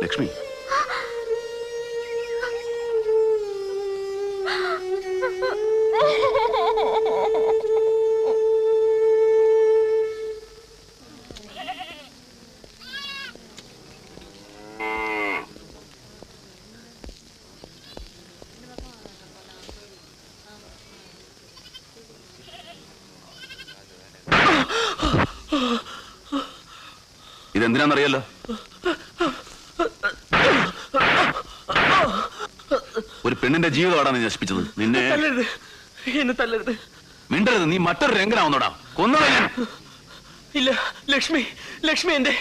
ലക്ഷ്മി, ഇതെന്തിനാന്നറിയല്ലോ? ഒരു പെണ്ണിന്റെ ജീവിതമാണ് നീ നശിപ്പിച്ചത്. നിന്നെ എന്നെ തല്ലരുത്. മിണ്ടരുത്. നീ മറ്റൊരു രംഗനാവുന്നോടാ. കൊന്നോടാ ഞാൻ. ഇല്ല ലക്ഷ്മി, ലക്ഷ്മി എന്റെ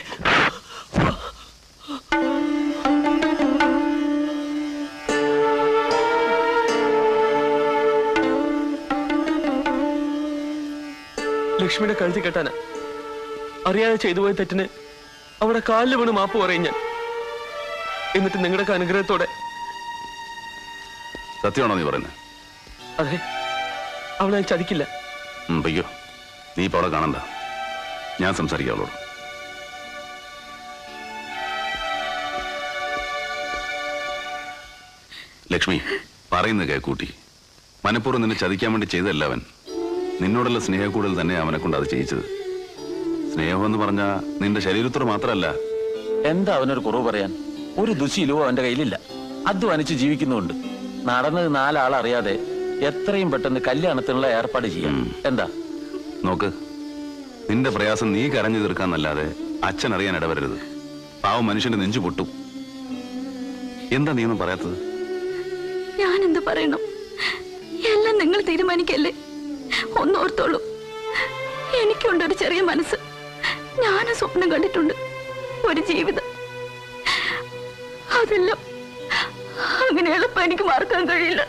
ലക്ഷ്മിയുടെ കഴുത്തി കെട്ടാനാ. അറിയാതെ ചെയ്തു പോയ തെറ്റിന് അവിടെ കാലിൽ വീണ് മാപ്പ് പറയും ഞാൻ. എന്നിട്ട് നിങ്ങളുടെ അനുഗ്രഹത്തോടെ. സത്യമാണോ നീ പറയുന്നത്? അതെ, അവളെ ഞാൻ ചതിക്കില്ല. പയ്യോ, നീ ഇപ്പൊ അവിടെ കാണണ്ട. ഞാൻ സംസാരിക്കാം അവളോട്. ലക്ഷ്മി, പറയുന്നത് കേൾക്കൂട്ടി. മനഃപൂർവ്വം നിന്നെ ചതിക്കാൻ വേണ്ടി ചെയ്തല്ല അവൻ. നിന്നോടുള്ള സ്നേഹക്കൂടുതൽ തന്നെ അവനെ കൊണ്ട് അത് ചെയ്യിച്ചത്. സ്നേഹം എന്ന് പറഞ്ഞാ നിന്റെ ശരീരത്തോട് മാത്രമല്ല. എന്താ അവനൊരു കുറവ് പറയാൻ? ഒരു ദുശീലവും അവന്റെ കയ്യിലില്ല. അധ്വാനിച്ച് ജീവിക്കുന്നുണ്ട്. നടന്നത് 4 ആളറിയാതെ എത്രയും പെട്ടെന്ന് കല്യാണത്തിനുള്ള ഏർപ്പാട് ചെയ്യാം. എന്താ? നോക്ക്, നിന്റെ പ്രയാസം നീ കരഞ്ഞു തീർക്കാന്നല്ലാതെ അച്ഛൻ അറിയാൻ ഇടവരരുത്. പാവം മനുഷ്യന്റെ നെഞ്ചു പൊട്ടും. എന്താ നീ ഒന്നും പറയാത്തത്? ഞാൻ എന്ത് പറയണം? എല്ലാം നിങ്ങൾ തീരുമാനിക്കല്ലേ. ഒന്നോർത്തോളൂ, എനിക്കുണ്ടൊരു ചെറിയ മനസ്സ്. ഞാനും സ്വപ്നം കണ്ടിട്ടുണ്ട് ഒരു ജീവിതം. അതെല്ലാം അങ്ങനെ എളുപ്പം എനിക്ക് മറക്കാൻ കഴിയില്ല.